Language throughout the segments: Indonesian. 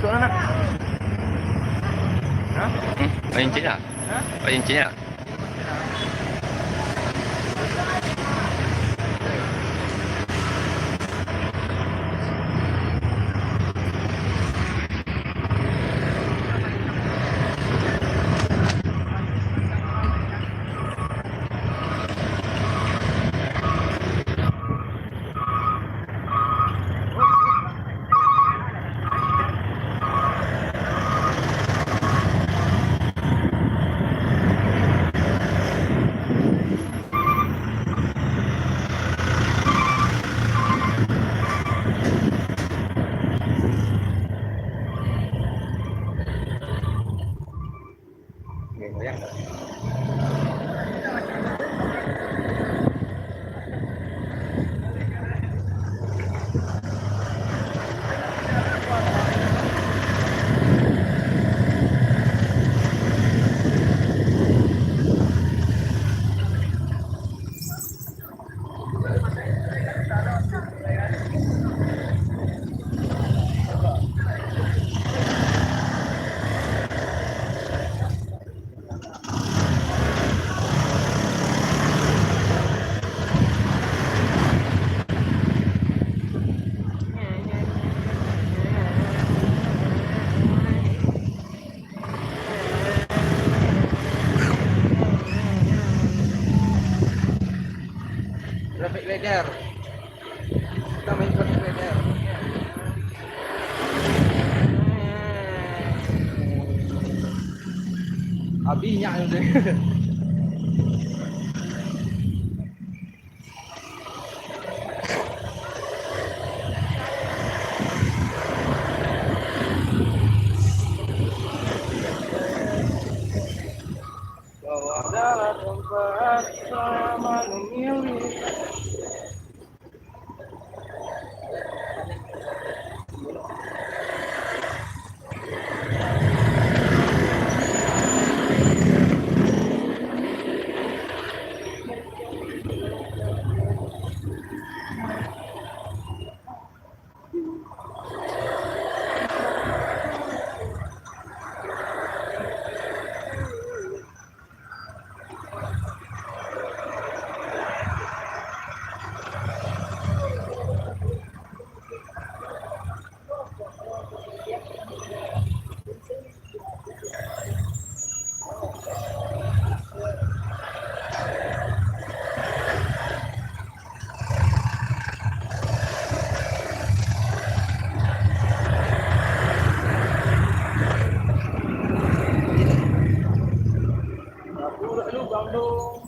masuk anak. Hah? Ayun sila. Hah? Ayun sila. Goyang. Traffic rider. Kita main traffic rider. Abinya udah. Kau adalah tempat sama memilih. Lu Bandung.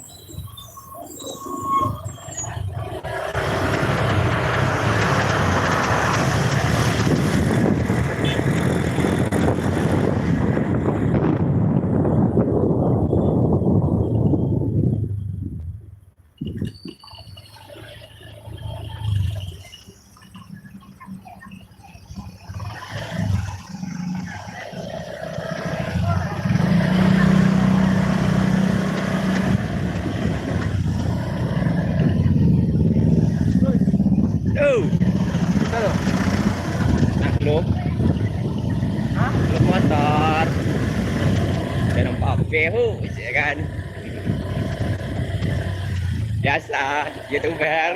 Oh, Halo. naklop. Hah? Naklop motor. Jangan pape ho, ya kan. Biasa, YouTuber.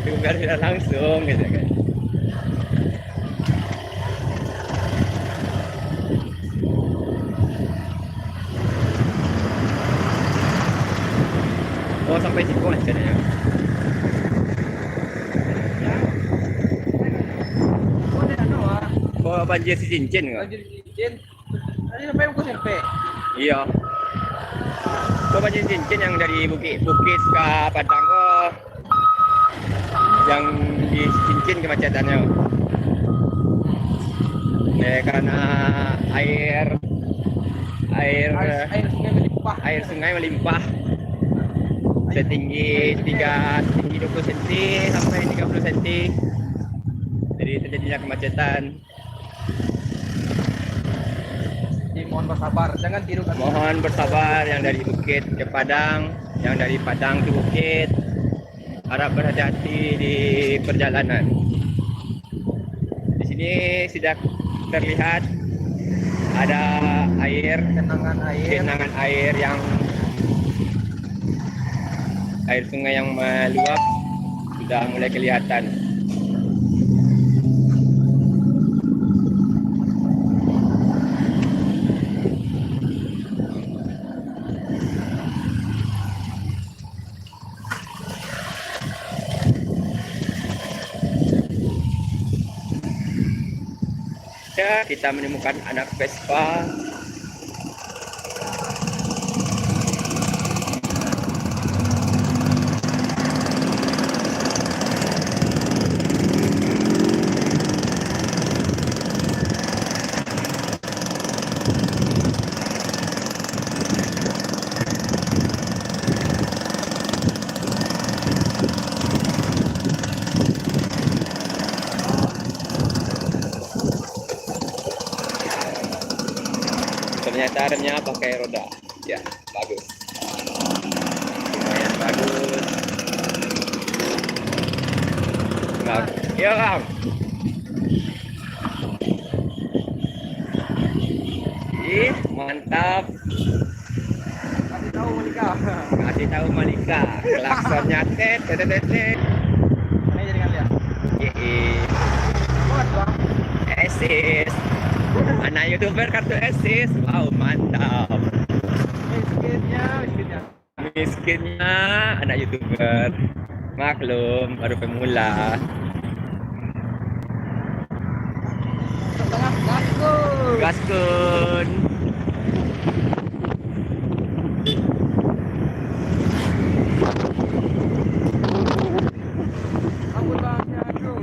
YouTuber tidak langsung gitu kan. Oh, sampai situ aja ya. Oh, ada Noah. Oh, banjir si cincin nggak? Banjir cincin. Tadi sampai aku sampai. Iya. Oh, banjir cincin yang dari Bukit ke Padang kok. Yang di cincin kemacetannya. Karena air Air sungai melimpah. air sungai melimpah setinggi 20 cm sampai 30 cm. Jadi terjadinya kemacetan. Jadi mohon bersabar, jangan tiru kan. Mohon bersabar yang dari Bukit ke Padang, yang dari Padang ke Bukit. Harap berhati-hati di perjalanan. sini sudah terlihat ada air, genangan air yang air sungai yang meluap sudah mulai kelihatan. Ya, kita menemukan anak Vespa. Ternyata remnya pakai roda. Ya, bagus. Lumayan bagus. Bagus. Ya, Kang. Ih, mantap. Kasih tahu Malika. Kasih tahu Malika. Klaksonnya tet tet tet tet. Ini jadi kan lihat. Banget bang. Esis. Anak YouTuber kartu esis. Wow, mantap. Miskinnya. Miskinnya anak YouTuber. Maklum, baru pemula. Tengah gaskun. Gaskun. Ampun bang, ya aduh.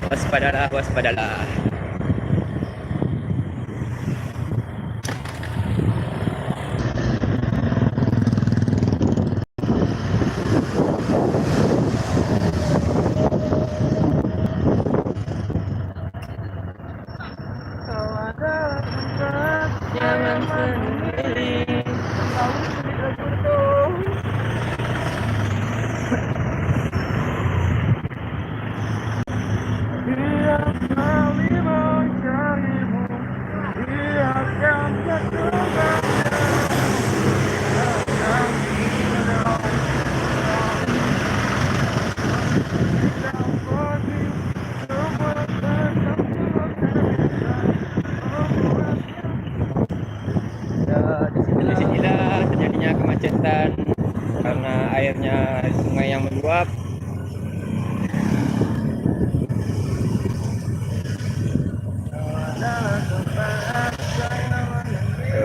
Waspadalah, waspadalah. Kau adalah tempat yang sendiri. Selalu tidak berdoa. Dia selalu mencarimu. Dia akan berdoa. Di sinilah terjadinya kemacetan karena airnya sungai yang meluap.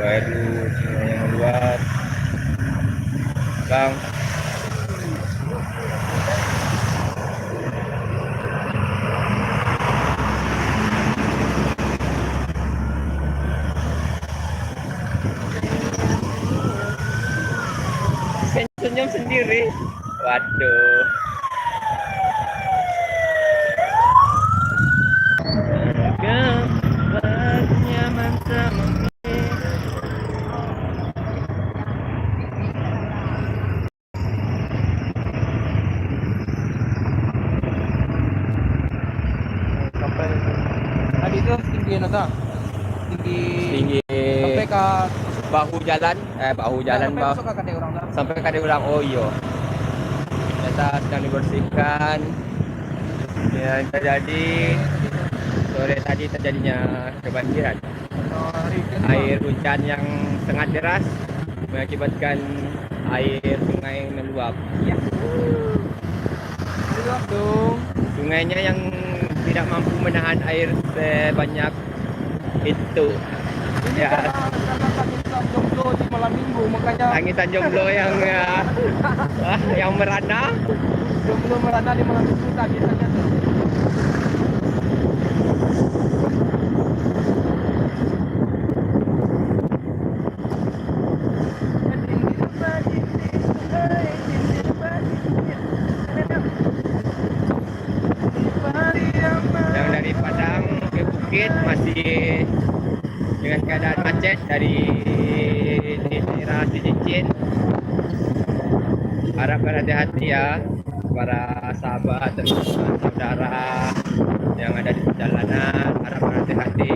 Air sungai yang meluap. Bang, senyum sendiri. Waduh. Gambarnya mantap. Sampai tadi itu tinggi apa tak? Tinggi sampai ke bahu jalan, sampai masuk ke kade orang tak? sampai ke ulang. Oh iya, ternyata sedang dibersihkan. Ya, terjadi sore tadi terjadinya kebanjiran. Air hujan yang sangat deras mengakibatkan air sungai meluap. Ya. Meluap dong. Sungainya yang tidak mampu menahan air sebanyak itu. Ini Ya, karena tangisan jomblo di malam minggu, makanya tangisan jomblo yang yang merana. jomblo merana di malam minggu tangisannya tuh. dari Padang ke Bukit masih dengan keadaan macet dari di daerah Cincin. Harap berhati-hati ya para sahabat dan saudara yang ada di perjalanan, harap berhati-hati.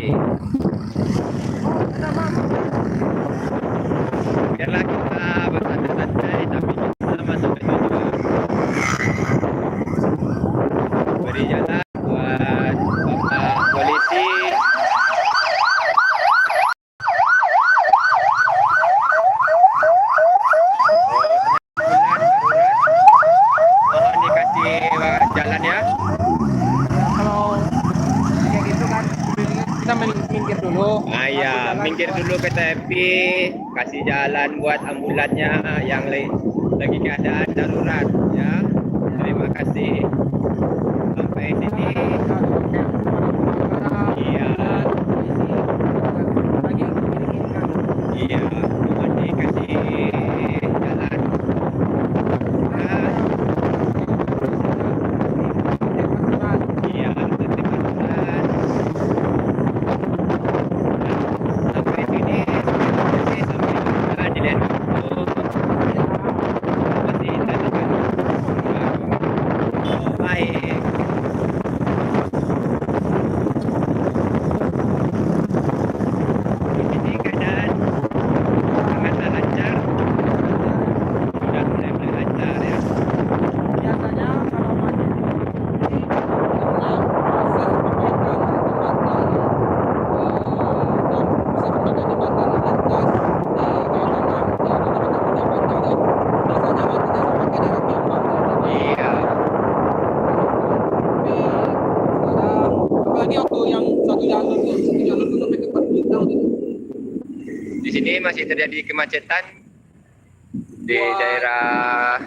Biarlah kita bersantai-santai tapi kita sampai tujuan. Beri jalan buat Bapak Polisi. Mohon dikasih jalan ya. Kalau kayak gitu kan kita minggir dulu. Ah ya, minggir dulu ke tepi, kasih jalan buat ambulannya yang lagi keadaan darurat ya. Terima kasih. Sampai sini. Iya. Iya, mohon dikasih jalan. Nah, iya, tertib aturan. Sampai sini, sampai tujuan di Lendu. Masih tertib. Baik. Di sini keadaan sangatlah lancar. Sudah mulai lancar ya. Biasanya kalau macet ini namanya proses perbaikan jembatan proses perbaikan jembatan lintas di kawasan biasanya macetnya sampai ke daerah Jombang. Iya. Tapi sekarang apalagi waktu yang satu jalur tuh sampai ke Bintang gitu. Di sini masih terjadi kemacetan di Wah. daerah.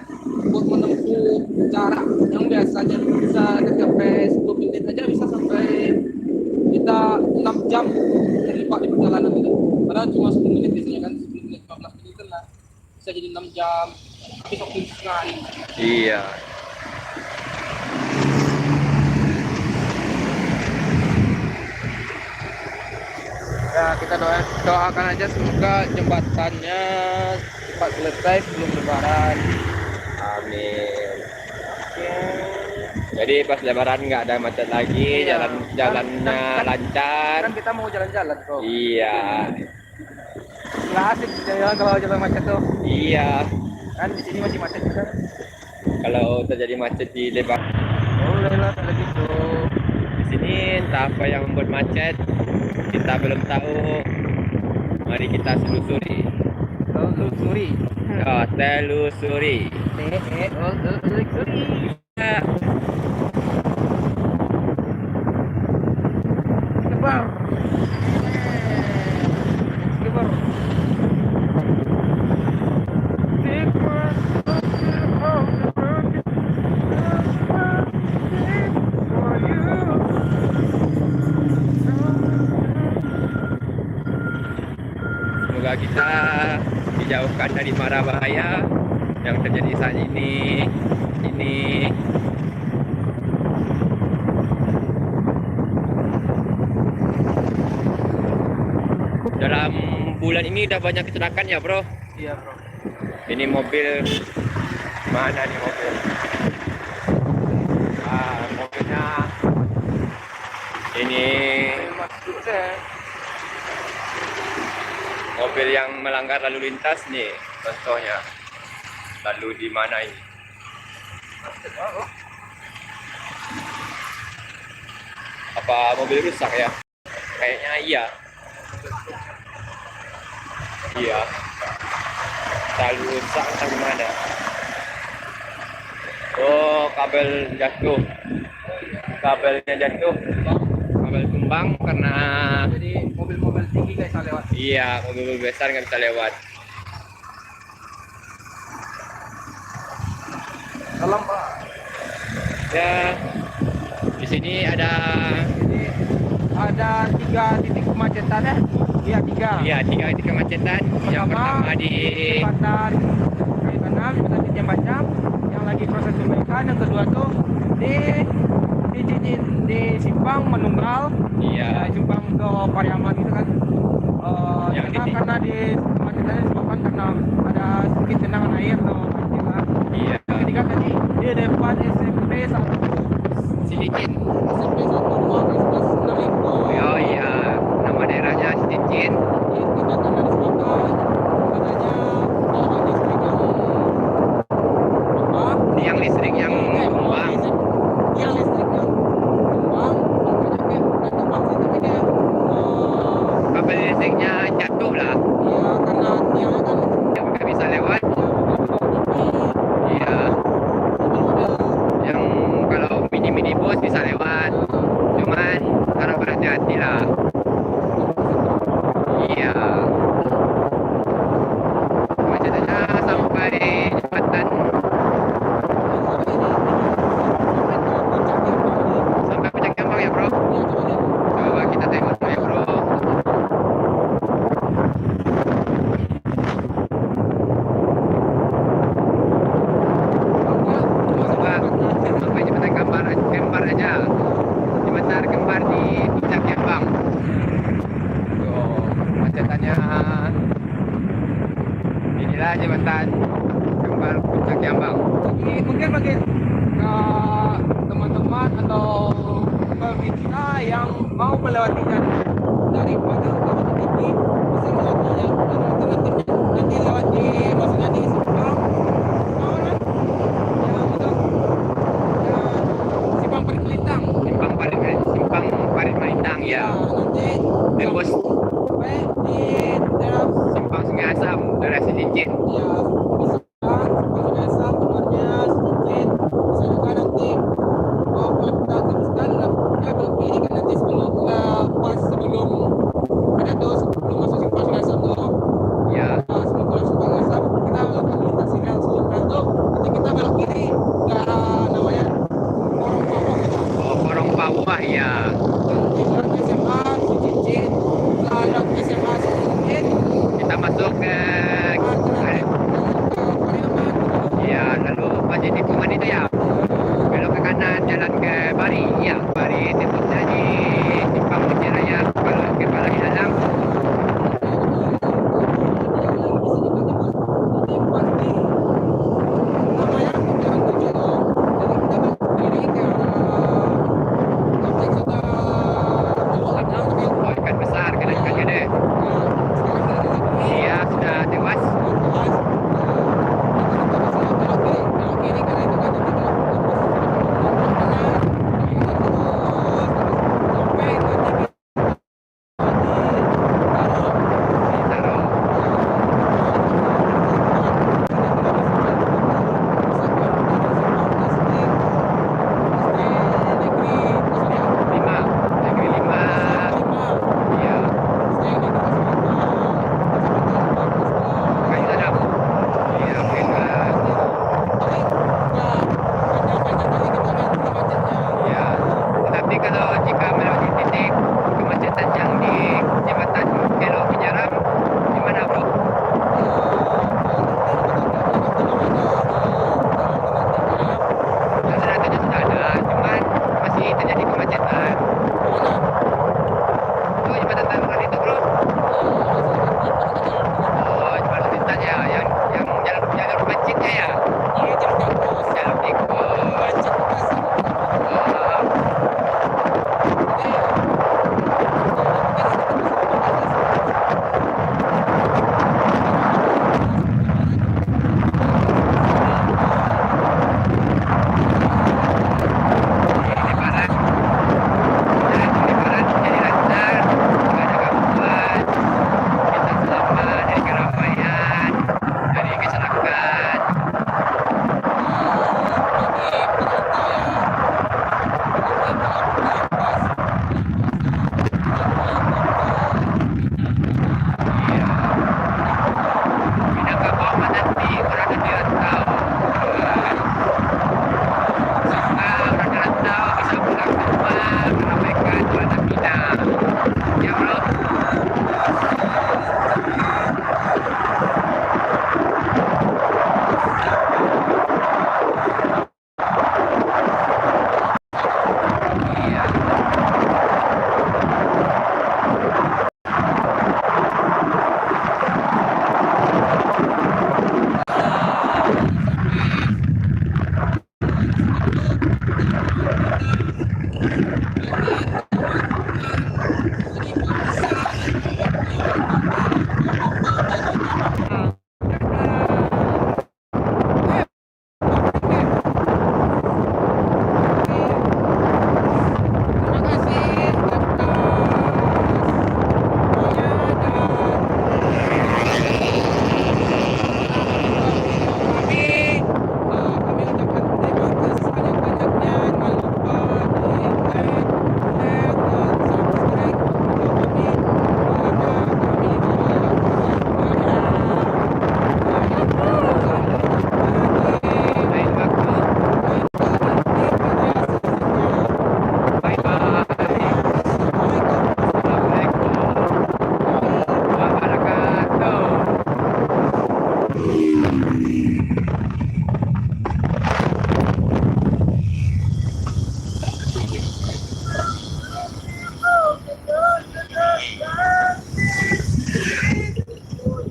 Buat menempuh jarak yang biasanya bisa sampai 10 menit aja bisa sampai kita 6 jam terlibat di perjalanan itu. Padahal cuma 10 menit biasanya kan 10 menit 15 menit kan lah bisa jadi 6 jam habis waktu setengah hari. Iya. Ya kita doakan aja semoga jembatannya cepat selesai sebelum lebaran. Amin. Jadi pas lebaran nggak ada macet lagi, Iya. jalannya Kan lancar. kita mau jalan-jalan bro. Iya. Nggak asik jalan kalau jalan macet tuh. Iya. Kan di sini masih macet juga. Kalau terjadi macet di lebar Boleh lah kalau gitu. di sini entah apa yang membuat macet, kita belum tahu. Mari kita selusuri. Telusuri. Ya, telusuri. Telusuri. Ya. Kebar. Kebar. Semoga kita dijauhkan dari mara bahaya yang terjadi saat ini. Dalam bulan ini udah banyak kecelakaan ya bro. Iya bro. Ini mobil mana nih mobil? Mobilnya ini Masuk saya. mobil yang melanggar lalu lintas nih contohnya. Lalu di mana ini? Apa mobil rusak ya? Kayaknya iya. Iya. Lalu rusak entah gimana. Oh, kabel jatuh. Kabelnya jatuh. Kabel tumbang karena Jadi mobil-mobil tinggi guys yang lewat. iya, mobil besar nggak bisa lewat. Salam pak. Ya, di sini ada Jadi ada 3 titik kemacetan ya. Iya 3. iya 3 titik kemacetan. Yang pertama di jembatan kayu kanal, jembatan Titian Bacam yang lagi proses perbaikan. Yang kedua tuh di Simpang Simpang Menunggal, Iya. Simpang ke Pariaman gitu kan. Yang Karena di kemacetannya disebabkan karena ada sedikit genangan air atau banjir lah. Iya. Yang ketiga tadi di depan SMP 1 Sidicin. SMP 1 ruang S Naliko. Oh iya, nama daerahnya Sidicin. Itu karena disebabkan adanya tiang listrik yang tumbang. Tiang listrik yang tumbang. Tiang listrik yang tumbang, makanya kayak bukan tumbang sih, tapi kayak Kabel listriknya jatuh lah. ya karena tiangnya kan Yang nggak bisa lewat. Iya. Yang kalau mini bus bisa lewat. Cuman harus berhati-hati lah. Iya. Kemacetannya sampai jembatan, sampai Puncak Kembang ya bro. Coba kita tengok dulu ya bro. Coba sampai jembatan Kembar aja. Jembatan Kembar di Puncak Kembang. Tuh, kemacetannya. Inilah jembatan Kembar Puncak Kembang. Mungkin bagi teman-teman atau pemirsa yang mau melewati jalan daripada Kawasan ini bisa melewatinya dan alternatifnya nanti lewat di maksudnya di Simpang mana yang itu Simpang Parit Melintang. Simpang Parit Melintang ya. Nanti Tembus sampai di daerah Simpang Sungai Asam, daerah Sidicin. ya bisa kalau biasa keluarnya sedikit bisa juga nanti kalau kita teruskan ya belok kiri kan nanti sebelum pas sebelum ada tuh sebelum masuk simpang Sungai Asam tuh Ya. sebelum masuk simpang Sungai Asam kita akan melintasi rel sebelah tuh nanti kita belok kiri ke arah namanya Porong Pawang gitu. Oh, Porong Bawah ya. Nanti lewat SMA Cincin setelah lewat SMA Cincin Kita masuk ke ya, lalu masjid tikungan itu ya. Belok ke kanan jalan ke Bari. Ya, Bari tembusnya di Simpang Masjid Raya. Kalau ke Bali Alam. Oh, ikan besar, kena ikan gede. Iya, sudah tewas. Ditaruh. Lima, negeri lima. Iya, kayu tanam. Iya, mungkin iya. Tetapi kalau jika melewati